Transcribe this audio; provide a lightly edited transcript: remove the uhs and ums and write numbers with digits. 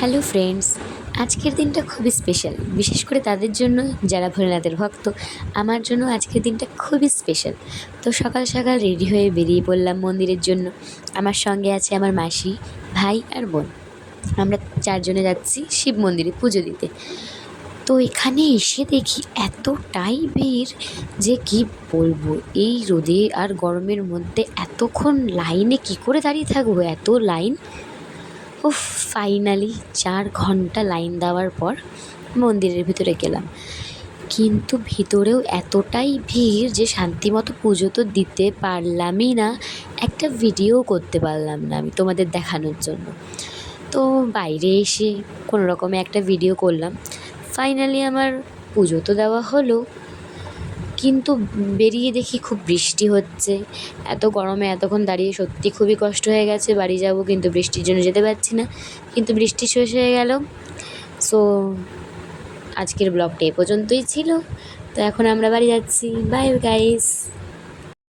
Hello friends, আজকের দিনটা খুবই স্পেশাল। বিশেষ করে তাদের জন্য যারা ভোলেনাথের ভক্ত। আমার জন্য আজকের দিনটা খুবই স্পেশাল। তো সকাল সকাল রেডি হয়ে বেরিয়ে পড়লাম মন্দিরের জন্য। আমার সঙ্গে আছে আমার মাসি, ভাই আর বোন। আমরা চারজনে যাচ্ছি শিব মন্দিরে পুজো দিতে। তো এখানে এসে দেখি এতটাই ভিড় যে কি বলবো, এই রোদে আর গরমের মধ্যে এতক্ষণ লাইনে কি করে দাঁড়িয়ে থাকবো, এত লাইন। উফ, ফাইনালি 4 ঘন্টা লাইন দেওয়ার পর মন্দিরের ভিতরে গেলাম। কিন্তু ভিতরেও এতটাই ভিড় যে শান্তিমতো পুজো তো দিতে পারলামই না, একটা ভিডিও করতে পারলাম না আমি তোমাদের দেখানোর জন্য। তো বাইরে এসে কোনো রকমে একটা ভিডিও করলাম। ফাইনালি আমার পুজো তো দেওয়া হলো, কিন্তু বেরিয়ে দেখি খুব বৃষ্টি হচ্ছে। এত গরমে এতক্ষণ দাঁড়িয়ে সত্যি খুবই কষ্ট হয়ে গেছে। বাড়ি যাব কিন্তু বৃষ্টির জন্য যেতে পারছি না, কিন্তু বৃষ্টি শেষ হয়ে গেল। সো আজকের ব্লগটা এ পর্যন্তই ছিল। তো এখন আমরা বাড়ি যাচ্ছি। Bye guys.